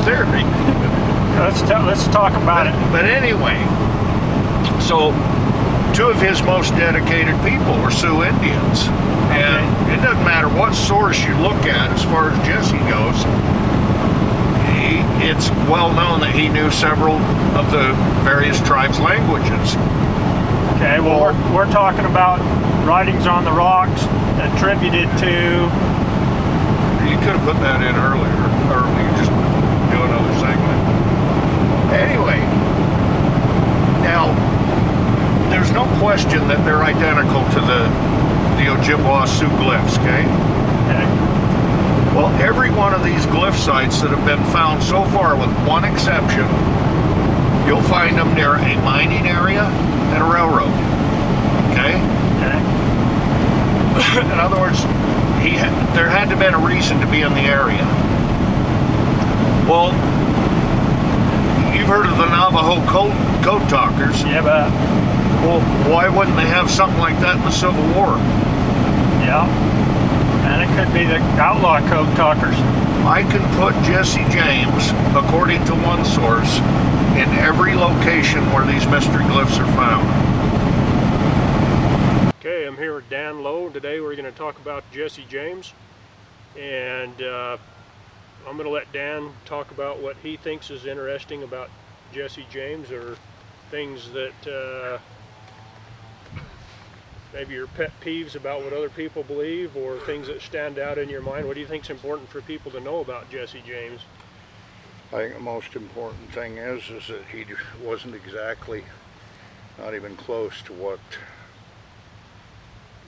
theory. Let's talk about it. But anyway, so 2 of his most dedicated people were Sioux Indians. And it doesn't matter what source you look at as far as Jesse goes, it's well known that he knew several of the various tribes' languages. Okay, well, we're talking about writings on the rocks attributed to... You could have put that in earlier, or we could just do another segment. Anyway, now, there's no question that they're identical to the Ojibwa Sioux glyphs, okay? Okay. Well, every one of these glyph sites that have been found so far, with one exception, you'll find them near a mining area and a railroad, okay? Okay. In other words, there had to have been a reason to be in the area. Well, you've heard of the Navajo code talkers. Yeah, but... Well, why wouldn't they have something like that in the Civil War? Yeah. And it could be the outlaw code talkers. I can put Jesse James, according to one source, in every location where these mystery glyphs are found. Okay, I'm here with Dan Lowe. Today we're going to talk about Jesse James. And I'm going to let Dan talk about what he thinks is interesting about Jesse James, or things that maybe your pet peeves about what other people believe, or things that stand out in your mind. What do you think is important for people to know about Jesse James? I think the most important thing is that he wasn't exactly, not even close to what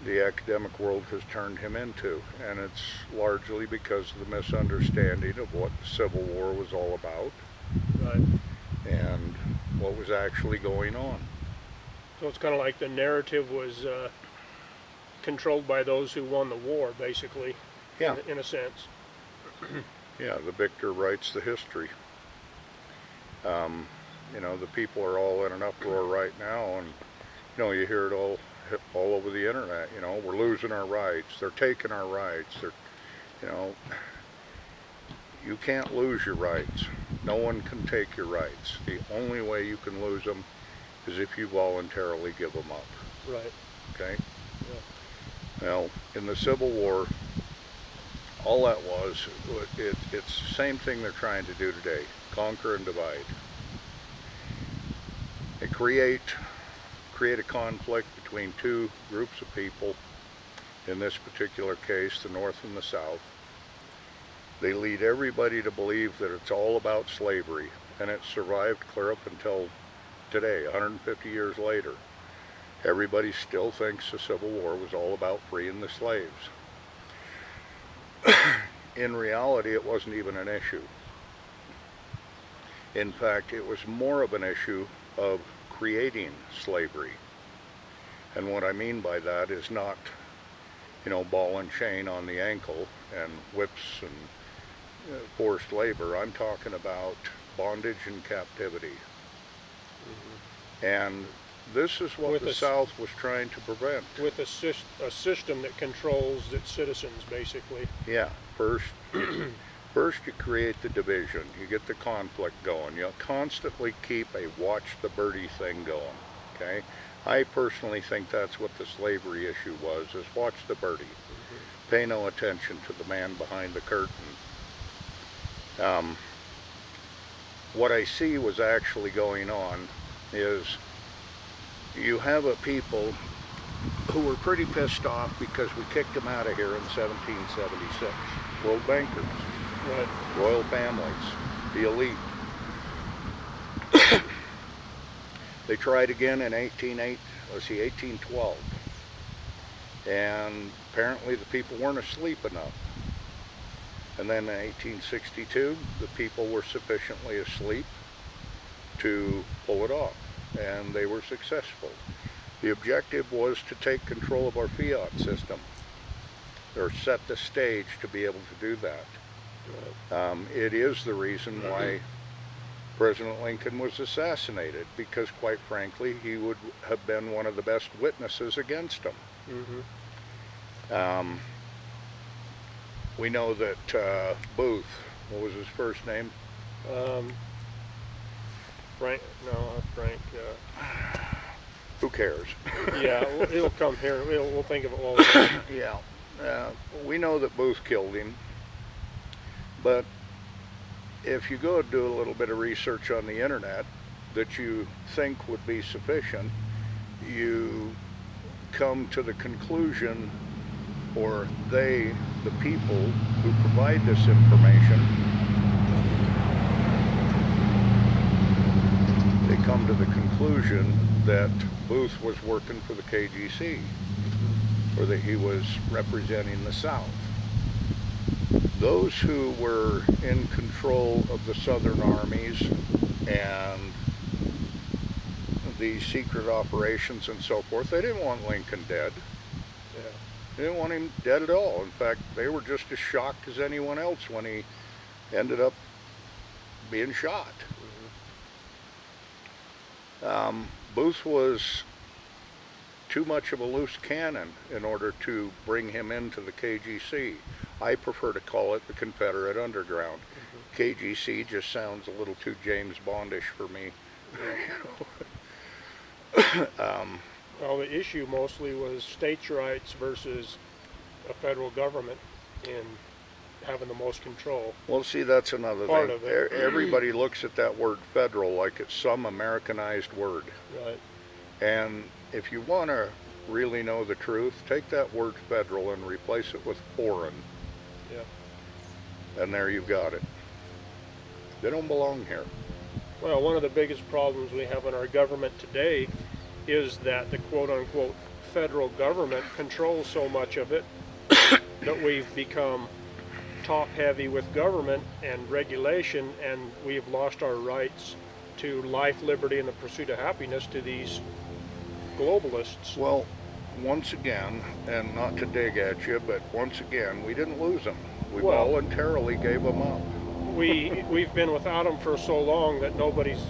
the academic world has turned him into, and it's largely because of the misunderstanding of what the Civil War was all about. Right. And what was actually going on. So it's kind of like the narrative was controlled by those who won the war, basically. Yeah. In a sense. Yeah, the victor writes the history. You know, the people are all in an uproar right now, and you know, you hear it all over the internet. You know, we're losing our rights. They're taking our rights. They're, you know, you can't lose your rights. No one can take your rights. The only way you can lose them is if you voluntarily give them up. Right. Okay? Yeah. Now, in the Civil War, all that was, it's the same thing they're trying to do today. Conquer and divide. They create a conflict between 2 groups of people. In this particular case, the North and the South. They lead everybody to believe that it's all about slavery, and it survived clear up until today, 150 years later. Everybody still thinks the Civil War was all about freeing the slaves. In reality, it wasn't even an issue. In fact, it was more of an issue of creating slavery. And what I mean by that is not, you know, ball and chain on the ankle and whips and forced labor. I'm talking about bondage and captivity. Mm-hmm. And this is what the South was trying to prevent. With a system that controls its citizens, basically. Yeah, first you create the division, you get the conflict going, you constantly keep a watch the birdie thing going, okay? I personally think that's what the slavery issue was, is watch the birdie. Mm-hmm. Pay no attention to the man behind the curtain. What I see was actually going on is you have a people who were pretty pissed off because we kicked them out of here in 1776. World bankers, Right. royal families, the elite. They tried again in 1812. And apparently the people weren't asleep enough. And then in 1862, the people were sufficiently asleep to pull it off, and they were successful. The objective was to take control of our fiat system, or set the stage to be able to do that. It is the reason why President Lincoln was assassinated, because quite frankly, he would have been one of the best witnesses against him. Mm-hmm. We know that Booth, what was his first name? Frank, no, not Frank. Who cares? Yeah, it'll come here. We'll think of it while we're there. Yeah. We know that Booth killed him, but if you go do a little bit of research on the internet that you think would be sufficient, you come to the conclusion, or they, the people who provide this information, they come to the conclusion that Booth was working for the KGC, or that he was representing the South. Those who were in control of the Southern armies and the secret operations and so forth, they didn't want Lincoln dead. Yeah. They didn't want him dead at all. In fact, they were just as shocked as anyone else when he ended up being shot. Booth was too much of a loose cannon in order to bring him into the KGC. I prefer to call it the Confederate Underground. KGC just sounds a little too James Bondish for me. Well, the issue mostly was states' rights versus a federal government in having the most control. Well, see, that's another Part thing. of it. Everybody looks at that word federal like it's some Americanized word. Right. And if you want to really know the truth, take that word federal and replace it with foreign. Yeah. And there you've got it. They don't belong here. Well, one of the biggest problems we have in our government today is that the quote-unquote federal government controls so much of it that we've become top-heavy with government and regulation, and we've lost our rights to life, liberty, and the pursuit of happiness to these globalists. Well, once again, and not to dig at you, but once again, we didn't lose them. We Well, voluntarily gave them up. We've been without them for so long that nobody's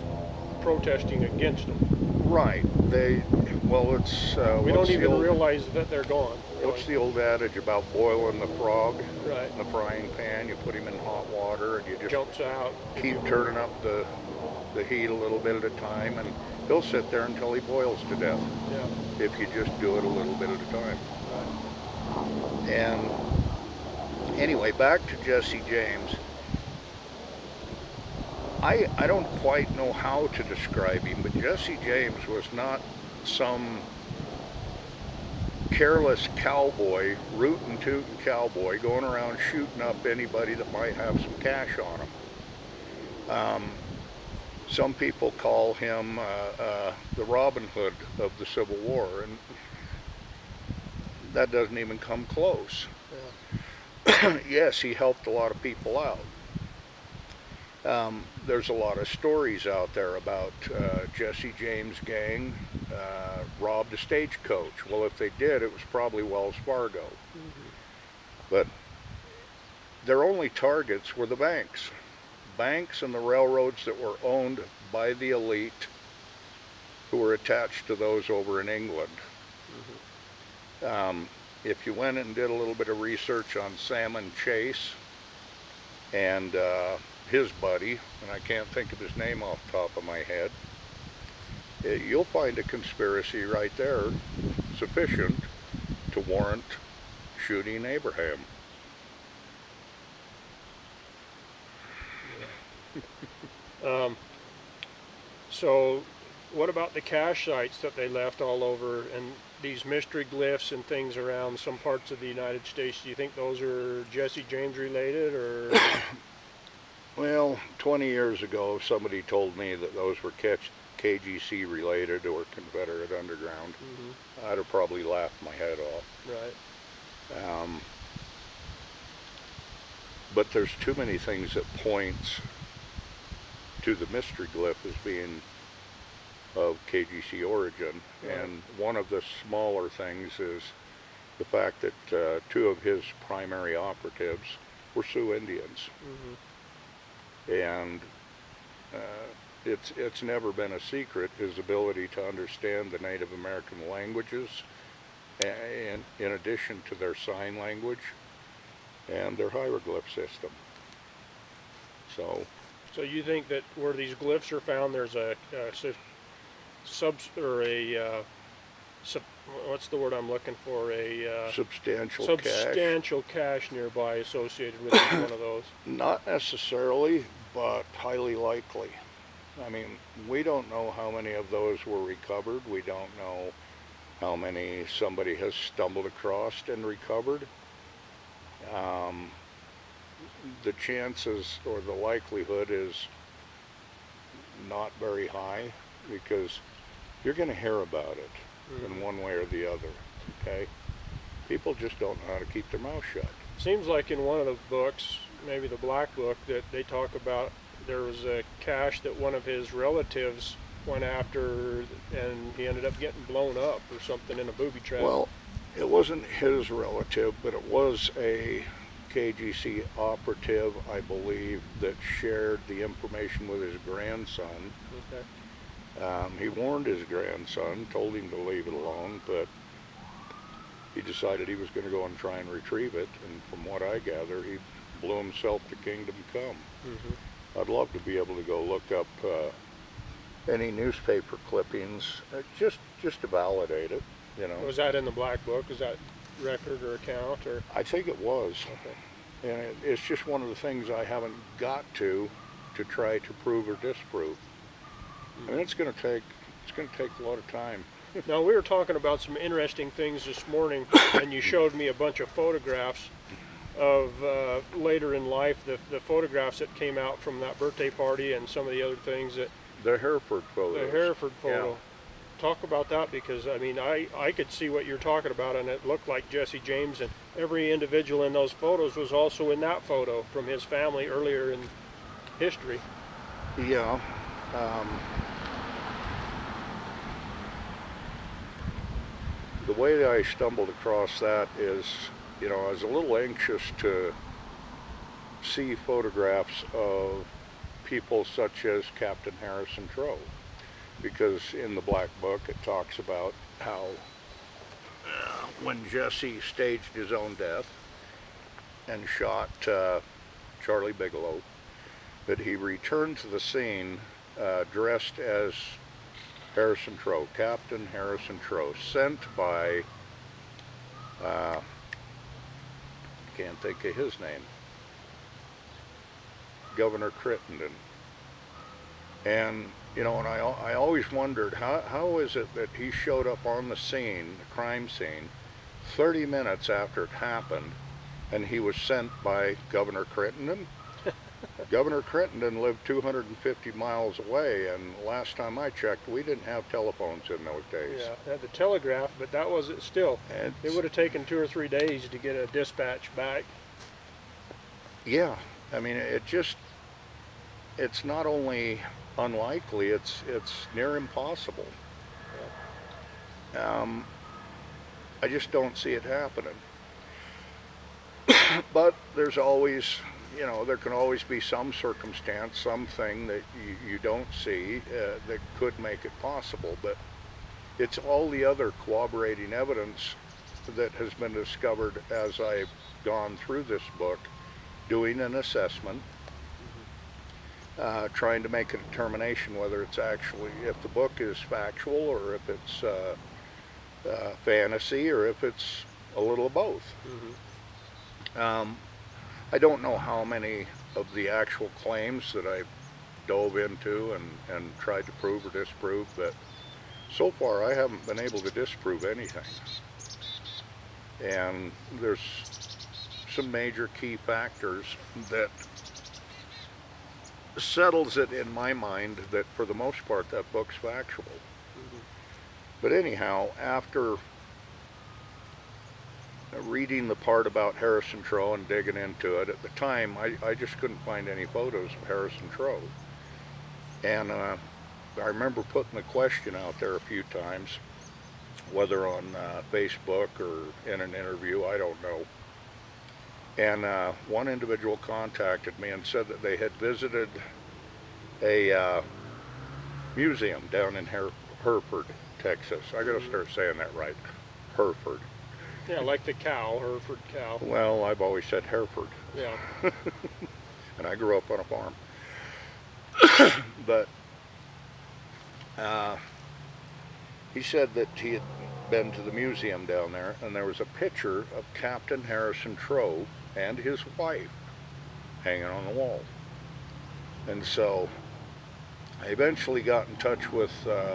protesting against them. Right. It's... We don't even realize that they're gone. Really. What's the old adage about boiling the frog Right. in the frying pan? You put him in hot water and you just Jumps out. keep turning up the heat a little bit at a time, and he'll sit there until he boils to death. Yeah. If you just do it a little bit at a time. Right. And anyway, back to Jesse James. I don't quite know how to describe him, but Jesse James was not some careless cowboy, rootin' tootin' cowboy going around shooting up anybody that might have some cash on him. Some people call him the Robin Hood of the Civil War, and that doesn't even come close. Yeah. Yes, he helped a lot of people out. There's a lot of stories out there about Jesse James' gang robbed a stagecoach. Well, if they did, it was probably Wells Fargo. Mm-hmm. But their only targets were the banks. Banks and the railroads that were owned by the elite who were attached to those over in England. Mm-hmm. If you went and did a little bit of research on Salmon Chase and his buddy, and I can't think of his name off the top of my head, you'll find a conspiracy right there sufficient to warrant shooting Abraham. So what about the cache sites that they left all over, and these mystery glyphs and things around some parts of the United States? Do you think those are Jesse James related, or? Well, 20 years ago, somebody told me that those were KGC related or Confederate Underground. Mm-hmm. I'd have probably laughed my head off. Right. But there's too many things that points to the mystery glyph as being of KGC origin. Right. And one of the smaller things is the fact that two of his primary operatives were Sioux Indians. Mm-hmm. And it's never been a secret, his ability to understand the Native American languages, and in addition to their sign language and their hieroglyph system. So So you think that where these glyphs are found, there's a what's the word I'm looking for? Substantial cache nearby associated with each one of those. Not necessarily, but highly likely. I mean, we don't know how many of those were recovered. We don't know how many somebody has stumbled across and recovered. The chances or the likelihood is not very high, because you're going to hear about it in one way or the other, okay? People just don't know how to keep their mouth shut. Seems like in one of the books, maybe the Black Book, that they talk about there was a cache that one of his relatives went after, and he ended up getting blown up or something in a booby trap. Well, it wasn't his relative, but it was a KGC operative, I believe, that shared the information with his grandson. Okay. He warned his grandson, told him to leave it alone, but he decided he was going to go and try and retrieve it, and from what I gather, he blew himself to kingdom come. I'd love to be able to go look up any newspaper clippings, just to validate it, you know. Was that in the Black Book? Was that record or account? Or I think it was. okay. And it's just one of the things I haven't got to try to prove or disprove. I mean, it's going to take a lot of time. Now, we were talking about some interesting things this morning, and you showed me a bunch of photographs of later in life, the photographs that came out from that birthday party and some of the other things that... The Hereford photos. The Hereford photo. Yeah. Talk about that, because, I mean, I could see what you're talking about, and it looked like Jesse James, and every individual in those photos was also in that photo from his family earlier in history. Yeah. The way that I stumbled across that is, you know, I was a little anxious to see photographs of people such as Captain Harrison Trow, because in the Black Book it talks about how when Jesse staged his own death and shot Charlie Bigelow, that he returned to the scene dressed as Harrison Trow, Captain Harrison Trow, sent by, can't think of his name, Governor Crittenden. And, you know, and I always wondered, how is it that he showed up on the scene, the crime scene, 30 minutes after it happened, and he was sent by Governor Crittenden? Governor Crittenden lived 250 miles away, and last time I checked, we didn't have telephones in those days. Yeah, they had the telegraph, but that was it still. It would have taken 2 or 3 days to get a dispatch back. Yeah, I mean, it's not only unlikely, it's near impossible. I just don't see it happening. But there's always, you know, there can always be some circumstance, something that you don't see that could make it possible. But it's all the other corroborating evidence that has been discovered as I've gone through this book, doing an assessment, trying to make a determination whether it's actually, if the book is factual, or if it's fantasy, or if it's a little of both. I don't know how many of the actual claims that I've dove into and tried to prove or disprove, but so far I haven't been able to disprove anything. And there's some major key factors that settles it in my mind that for the most part that book's factual. But anyhow, after reading the part about Harrison Trow and digging into it, at the time I just couldn't find any photos of Harrison Trow. And I remember putting the question out there a few times, whether on Facebook or in an interview, I don't know. And one individual contacted me and said that they had visited a museum down in Hereford, Texas. I gotta start saying that right, Hereford. Yeah, like the cow, Hereford cow. Well, I've always said Hereford. Yeah. And I grew up on a farm. But he said that he had been to the museum down there, and there was a picture of Captain Harrison Trow and his wife hanging on the wall. And so I eventually got in touch with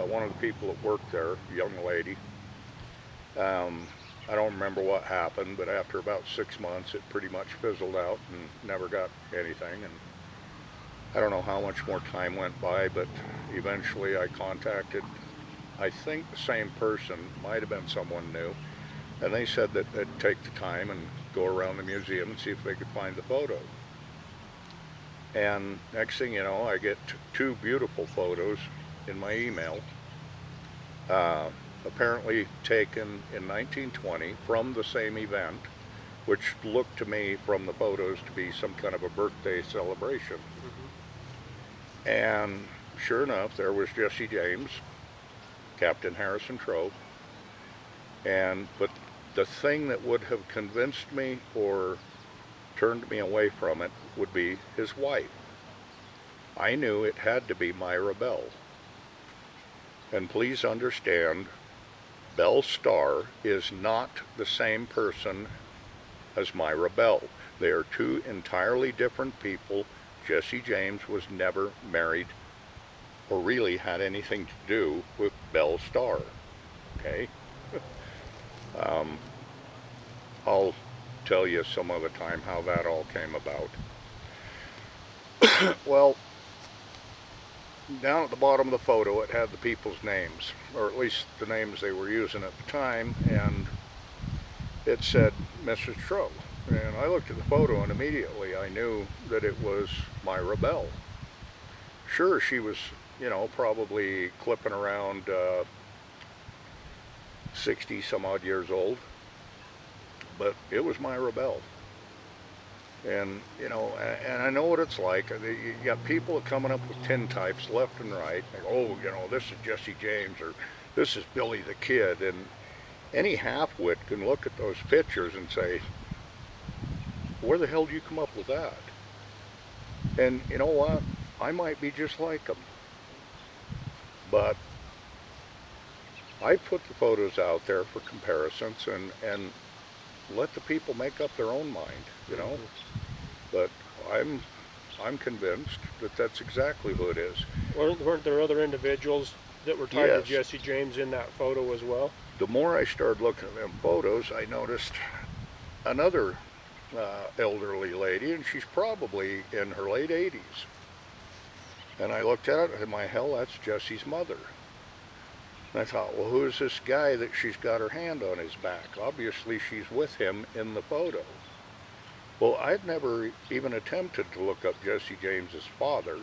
one of the people that worked there, a young lady. I don't remember what happened, but after about 6 months it pretty much fizzled out and never got anything. And I don't know how much more time went by, but eventually I contacted, I think, the same person, might have been someone new, and they said that they'd take the time and go around the museum and see if they could find the photo. And next thing you know, I get two beautiful photos in my email, apparently taken in 1920 from the same event, which looked to me from the photos to be some kind of a birthday celebration. Mm-hmm. And sure enough, there was Jesse James, Captain Harrison Trow, but the thing that would have convinced me or turned me away from it would be his wife. I knew it had to be Myra Belle. And please understand, Belle Starr is not the same person as Myra Belle. They are two entirely different people. Jesse James was never married or really had anything to do with Belle Starr. Okay? I'll tell you some other time how that all came about. Well, down at the bottom of the photo it had the people's names, or at least the names they were using at the time, and it said Mrs. Trow. And I looked at the photo and immediately I knew that it was Myra Belle. Sure, she was, you know, probably clipping around 60 some odd years old, but it was Myra Belle. And, you know, and I know what it's like. You got people coming up with tintypes left and right. Like, oh, you know, this is Jesse James, or this is Billy the Kid. And any half-wit can look at those pictures and say, where the hell do you come up with that? And you know what? I might be just like them. But I put the photos out there for comparisons and let the people make up their own mind, you know. But I'm convinced that that's exactly who it is. Weren't there other individuals that were tied Yes. to Jesse James in that photo as well? The more I started looking at them photos, I noticed another elderly lady, and she's probably in her late 80s. And I looked at it and my hell, that's Jesse's mother. And I thought, well, who is this guy that she's got her hand on his back? Obviously she's with him in the photo. Well, I'd never even attempted to look up Jesse James's father.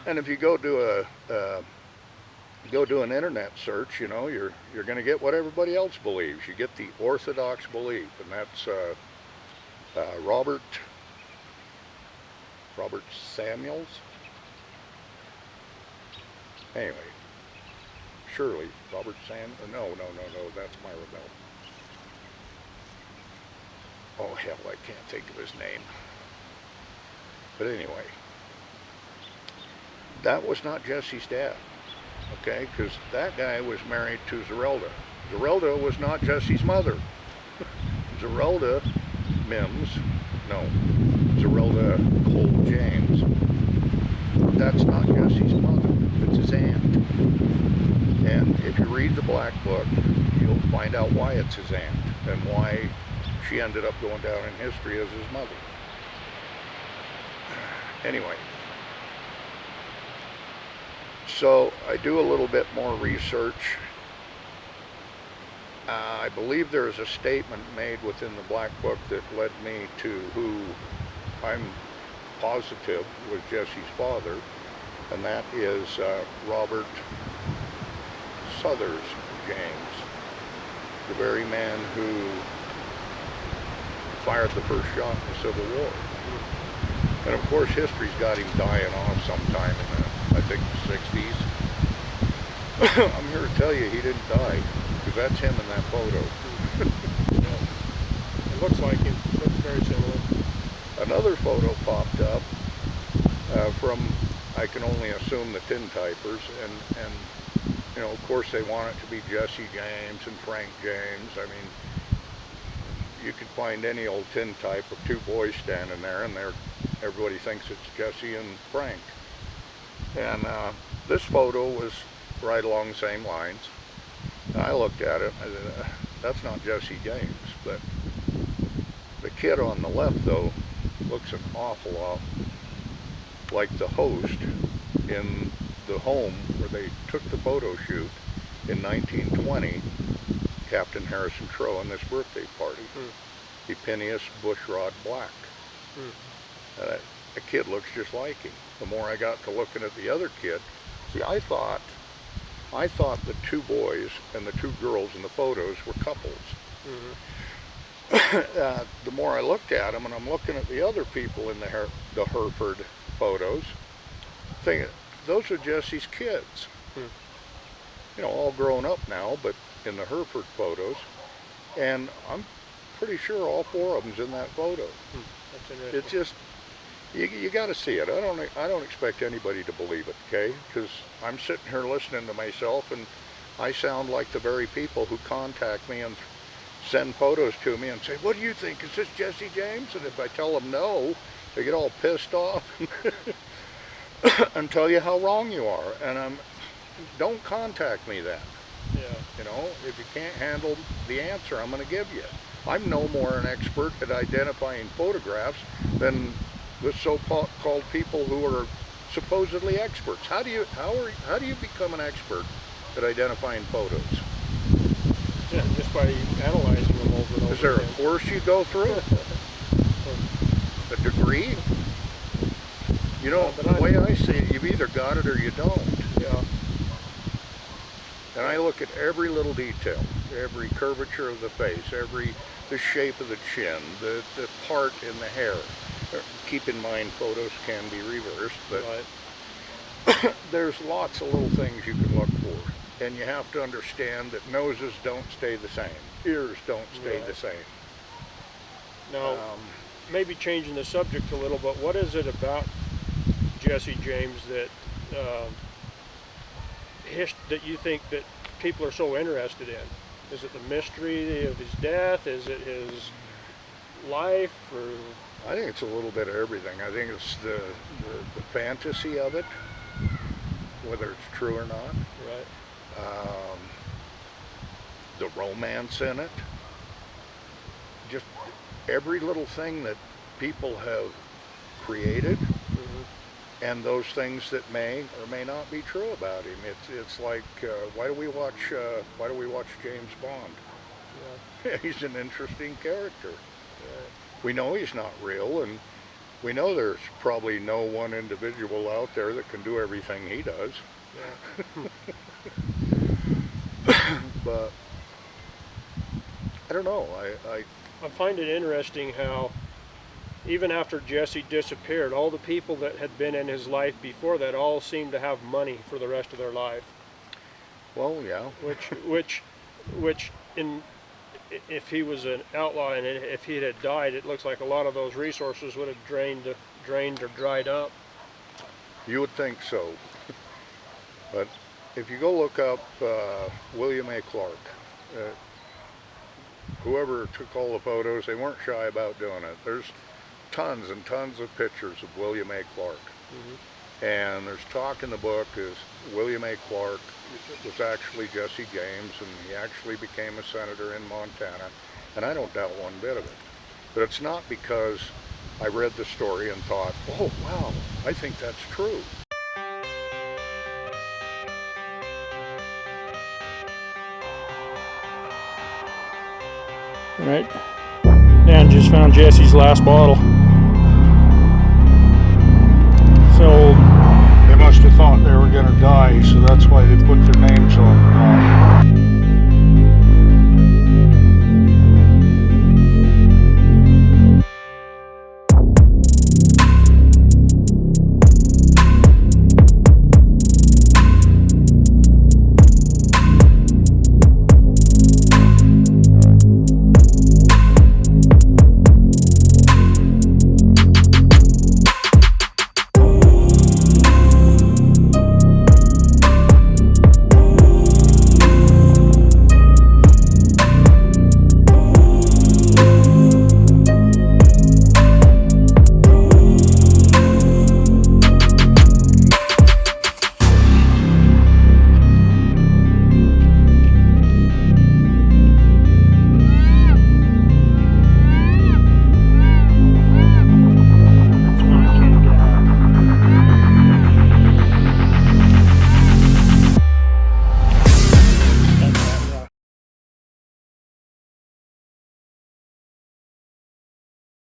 And if you go do an internet search, you know, you're going to get what everybody else believes. You get the orthodox belief, and that's Robert Samuels. Anyway, surely Robert no, that's Myra Belle. Oh hell, I can't think of his name. But anyway, that was not Jesse's dad, okay? Because that guy was married to Zerelda. Zerelda was not Jesse's mother. Zerelda Cole James. That's not Jesse's mother. It's his aunt. And if you read the Black Book, you'll find out why it's his aunt and why she ended up going down in history as his mother. Anyway, so I do a little bit more research. I believe there is a statement made within the Black Book that led me to who I'm positive was Jesse's father, and that is Robert Suthers James, the very man who fired the first shot in the Civil War. And of course history's got him dying off sometime in the, I think, the 60s. I'm here to tell you he didn't die, because that's him in that photo. It looks like him. Looks very similar. Another photo popped up from, I can only assume the tintypers, and you know, of course they want it to be Jesse James and Frank James. I mean, you could find any old tintype of two boys standing there, and everybody thinks it's Jesse and Frank. And this photo was right along the same lines. And I looked at it, and I said, that's not Jesse James. But the kid on the left, though, looks an awful lot like the host in the home where they took the photo shoot in 1920, Captain Harrison Trow, on this birthday party. Epineus Bushrod Black. The kid looks just like him. The more I got to looking at the other kid, see, I thought the two boys and the two girls in the photos were couples. The more I looked at them, and I'm looking at the other people in the Hereford photos, thinking, those are Jesse's kids. You know, all grown up now, but in the Hereford photos. And I'm pretty sure all four of them's in that photo. That's interesting. It's just, you got to see it. I don't expect anybody to believe it, okay? Because I'm sitting here listening to myself, and I sound like the very people who contact me and send photos to me and say, what do you think? Is this Jesse James? And if I tell them no, they get all pissed off and tell you how wrong you are. And don't contact me then. Yeah. You know, if you can't handle the answer I'm going to give you. I'm no more an expert at identifying photographs than the so-called people who are supposedly experts. How do you become an expert at identifying photos? Yeah, just by analyzing them over and over. Is there a course you go through? A degree? You know, the way I see it, you've either got it or you don't. Yeah. And I look at every little detail, every curvature of the face, the shape of the chin, the part in the hair. Keep in mind, photos can be reversed, but Right. there's lots of little things you can look for. And you have to understand that noses don't stay the same. Ears don't stay Right. the same. Now, maybe changing the subject a little, but what is it about Jesse James that that you think that people are so interested in? Is it the mystery of his death? Is it his life? Or I think it's a little bit of everything. I think it's the fantasy of it, whether it's true or not. right? The romance in it. Just every little thing that people have created, and those things that may or may not be true about him. It's like why do we watch James Bond? Yeah. He's an interesting character. We know he's not real, and we know there's probably no one individual out there that can do everything he does. Yeah. But I don't know. I find it interesting how even after Jesse disappeared, all the people that had been in his life before that all seemed to have money for the rest of their life. Well, yeah. Which if he was an outlaw and if he had died, it looks like a lot of those resources would have drained or dried up. You would think so. But if you go look up William A. Clark, whoever took all the photos, they weren't shy about doing it. There's tons and tons of pictures of William A. Clark. And there's talk in the book is William A. Clark was actually Jesse James, and he actually became a senator in Montana. And I don't doubt one bit of it. But it's not because I read the story and thought, oh, wow, I think that's true. All right. Dan just found Jesse's last bottle.